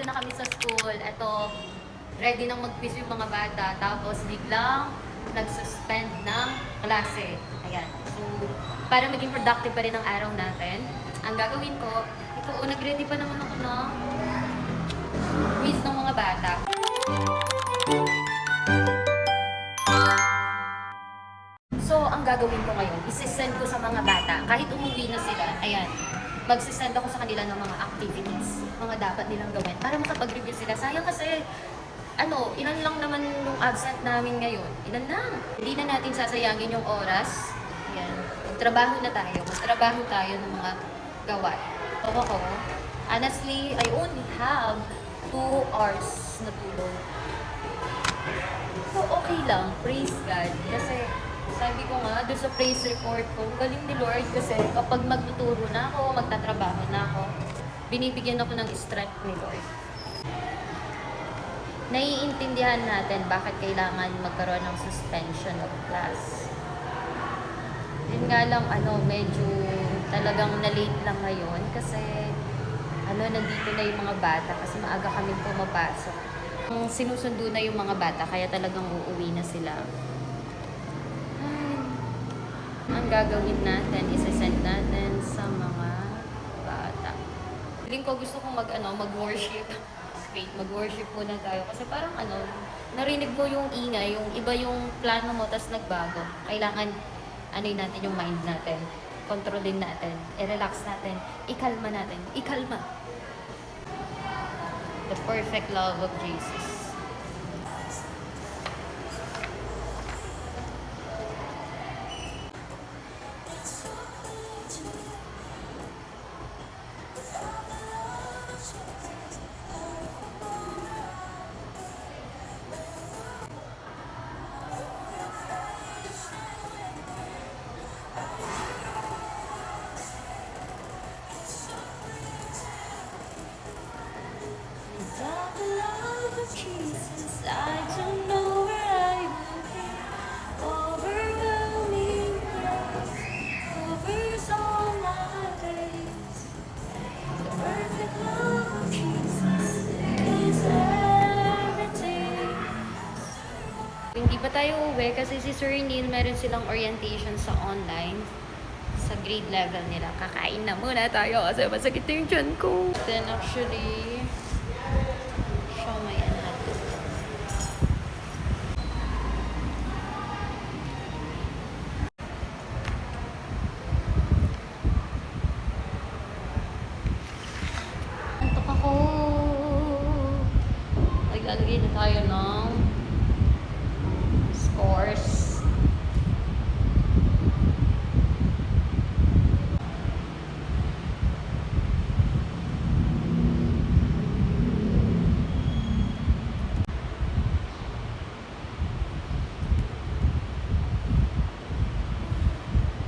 nandito na kami sa school. Ito, ready nang mag-quiz yung mga bata. Tapos biglang nag-suspend ng klase. Ayan. So, para maging productive pa rin ang araw natin, ang gagawin ko, ito, nag-ready pa naman ako ng quiz ng mga bata. So, ang gagawin ko ngayon, isi-send ko sa mga bata, kahit umuwi na sila, ayan, magsisend ako sa kanila ng mga activities, mga dapat nilang gawin, para makapag-review sila. Sayang kasi, ilan lang naman yung absent namin ngayon. Ilan lang. Hindi na natin sasayangin yung oras. Ayan, magtrabaho tayo ng mga gawain. So ako, honestly, I only have 2 hours na tulog. So, okay lang. Praise God. Kasi, sabi ko nga, doon sa praise report ko, galing ni Lord kasi kapag magtuturo na ako, magtatrabaho na ako, binibigyan ako ng strength ni Lord. Naiintindihan natin bakit kailangan magkaroon ng suspension of class. Yun nga lang, medyo talagang na-late lang ngayon kasi, nandito na yung mga bata kasi maaga kaming pumapasok. Sinusundo na yung mga bata, kaya talagang uuwi na sila. Ay, ang gagawin natin, isa-send natin sa mga bata. Feeling ko gusto kong mag-worship. Wait, mag-worship muna tayo. Kasi parang narinig mo yung ingay, yung iba yung plano mo, tas nagbago. Kailangan, natin yung mind natin. Kontrolin natin. I-relax natin. Ikalma natin. Ikalma. The perfect love of Jesus. Jesus, I don't know where I will be. Overwhelming grace covers all my days. The perfect love of Jesus is everything. Hindi pa tayo uwi kasi si Sir Neil meron silang orientation sa online sa grade level nila. Kakain na muna tayo kasi masakit yung tiyan ko. Then actually, lalagay na tayo ng scores.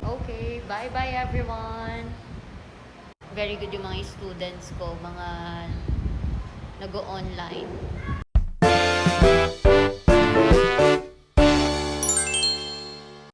Okay, bye-bye everyone. Very good yung mga students ko, mga nag-o-online.